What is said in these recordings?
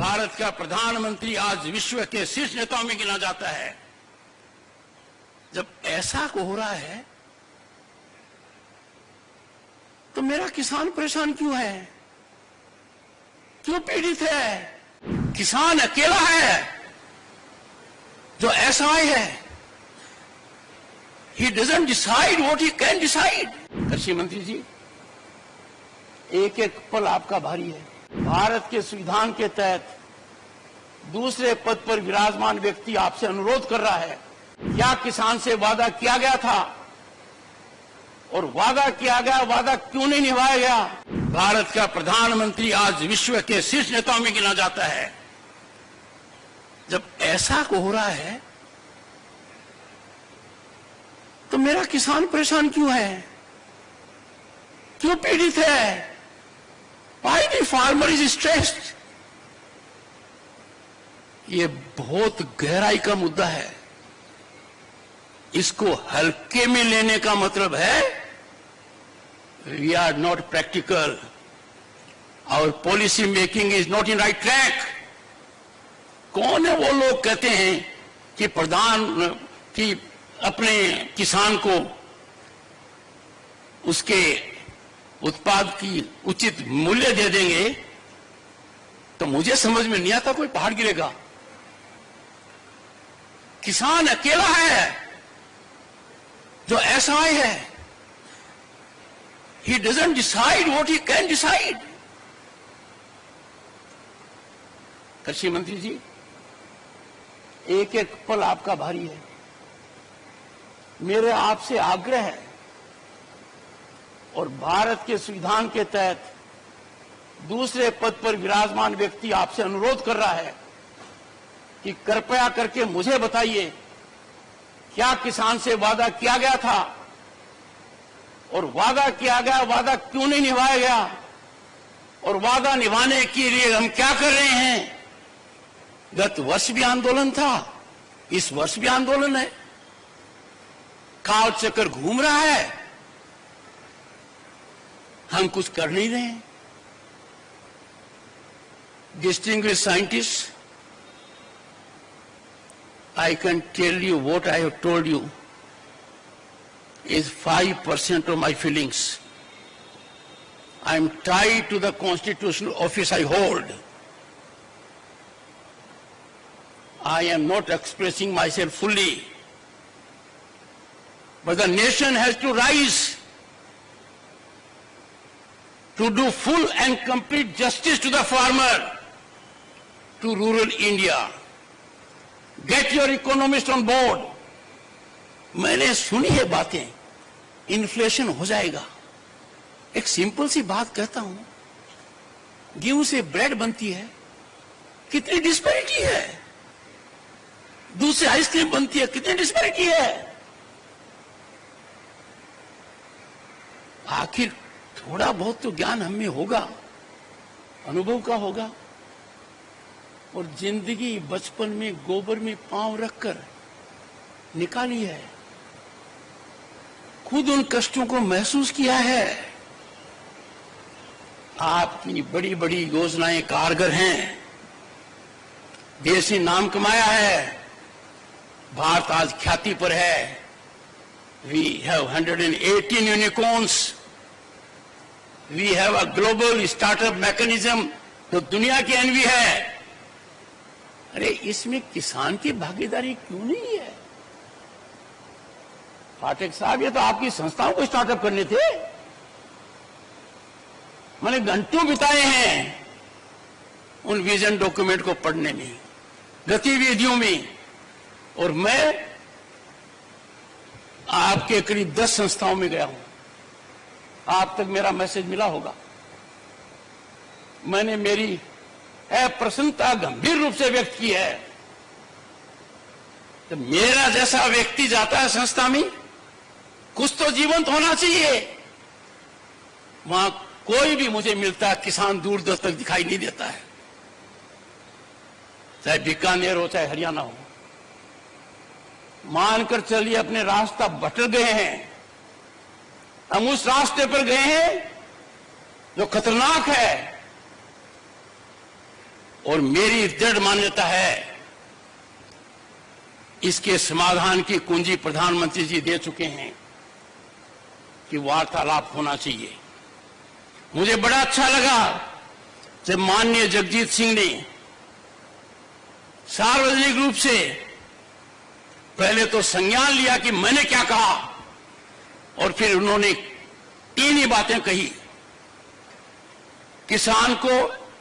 भारत का प्रधानमंत्री आज विश्व के शीर्ष नेताओं में गिना जाता है। जब ऐसा हो रहा है तो मेरा किसान परेशान क्यों है, क्यों पीड़ित है? किसान अकेला है जो असहाय है। He doesn't decide what he can decide। कृषि मंत्री जी, एक एक पल आपका भारी है। भारत के संविधान के तहत दूसरे पद पर विराजमान व्यक्ति आपसे अनुरोध कर रहा है, क्या किसान से वादा किया गया था और वादा किया गया वादा क्यों नहीं निभाया गया? भारत का प्रधानमंत्री आज विश्व के शीर्ष नेताओं में गिना जाता है। जब ऐसा हो रहा है तो मेरा किसान परेशान क्यों है, क्यों पीड़ित है? Why the farmer is stressed? ये बहुत गहराई का मुद्दा है। इसको हल्के में लेने का मतलब है we are not practical, our policy making is not in right track। कौन है वो लोग कहते हैं कि अपने किसान को उसके उत्पाद की उचित मूल्य दे देंगे, तो मुझे समझ में नहीं आता कोई पहाड़ गिरेगा। किसान अकेला है जो असहाय है। He doesn't decide what he can decide। कृषि मंत्री जी, एक एक पल आपका भारी है। मेरे आपसे आग्रह है और भारत के संविधान के तहत दूसरे पद पर विराजमान व्यक्ति आपसे अनुरोध कर रहा है कि कृपया करके मुझे बताइए, क्या किसान से वादा किया गया था और वादा किया गया वादा क्यों नहीं निभाया गया, और वादा निभाने के लिए हम क्या कर रहे हैं? गत वर्ष भी आंदोलन था, इस वर्ष भी आंदोलन है। काल चक्कर घूम रहा है, हम कुछ कर नहीं रहे हैं। Distinguished scientists, I can tell you what I have told you is 5% of my feelings। I am tied to the constitutional office I hold। I am not expressing myself fully, but the nation has to rise to do full and complete justice to the farmer, to rural India। Get your economists on board। मैंने सुनी है बातें, inflation हो जाएगा। एक simple सी बात कहता हूं, गेहूं से ब्रेड बनती है, कितनी डिस्पैरिटी है। दूध से आइसक्रीम बनती है, कितनी डिस्पैरिटी है। आखिर थोड़ा बहुत तो ज्ञान हमें होगा, अनुभव का होगा। और जिंदगी बचपन में गोबर में पांव रखकर निकाली है, खुद उन कष्टों को महसूस किया है। आपकी बड़ी बड़ी योजनाएं कारगर हैं, देश ने नाम कमाया है, भारत आज ख्याति पर है। We have 118 unicorns। We have a global startup mechanism जो दुनिया की एनवी है। अरे इसमें किसान की भागीदारी क्यों नहीं है? पाठक साहब, ये तो आपकी संस्थाओं को स्टार्टअप करने थे। मैंने घंटों बिताए हैं उन विजन डॉक्यूमेंट को पढ़ने में, गतिविधियों में। और मैं आपके करीब 10 संस्थाओं में गया हूं, आप तक मेरा मैसेज मिला होगा। मैंने मेरी अप्रसन्नता गंभीर रूप से व्यक्त की है। तो मेरा जैसा व्यक्ति जाता है संस्था में, कुछ तो जीवंत होना चाहिए। वहां कोई भी मुझे मिलता, किसान दूर दूर तक दिखाई नहीं देता है, चाहे बीकानेर हो चाहे हरियाणा हो। मानकर चलिए अपने रास्ता भटक गए हैं, हम उस रास्ते पर गए हैं जो खतरनाक है। और मेरी दृढ़ मान्यता है इसके समाधान की कुंजी प्रधानमंत्री जी दे चुके हैं कि वार्तालाप होना चाहिए। मुझे बड़ा अच्छा लगा जब माननीय जगजीत सिंह ने सार्वजनिक रूप से पहले तो संज्ञान लिया कि मैंने क्या कहा, और फिर उन्होंने तीन ही बातें कही। किसान को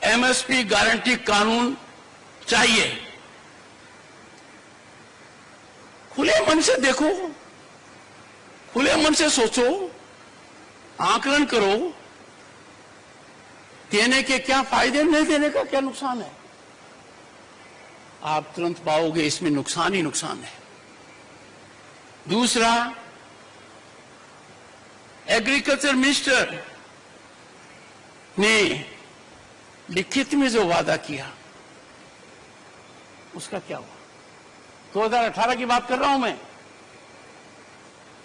एमएसपी गारंटी कानून चाहिए। खुले मन से देखो, खुले मन से सोचो, आकलन करो, देने के क्या फायदे, नहीं देने का क्या नुकसान है। आप तुरंत पाओगे इसमें नुकसान ही नुकसान है। दूसरा, एग्रीकल्चर मिनिस्टर ने लिखित में जो वादा किया उसका क्या हुआ? 2018 की बात कर रहा हूं मैं।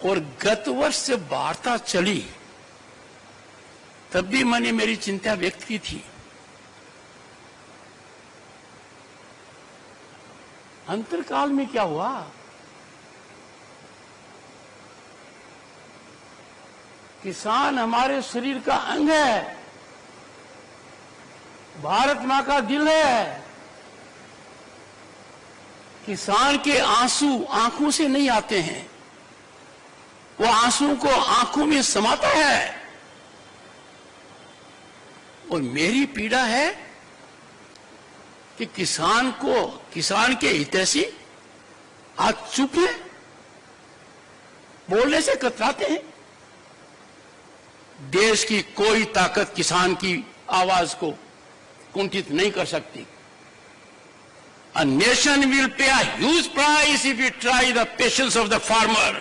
और गत वर्ष जब वार्ता चली तब भी मैंने मेरी चिंता व्यक्त की थी। अंतरकाल में क्या हुआ? किसान हमारे शरीर का अंग है, भारत मां का दिल है। किसान के आंसू आंखों से नहीं आते हैं, वो आंसू को आंखों में समाता है। और मेरी पीड़ा है कि किसान के हितैषी आज चुप है, बोलने से कतराते हैं। देश की कोई ताकत किसान की आवाज को कुंठित नहीं कर सकती। A nation will pay a huge price if you try the patience of the farmer.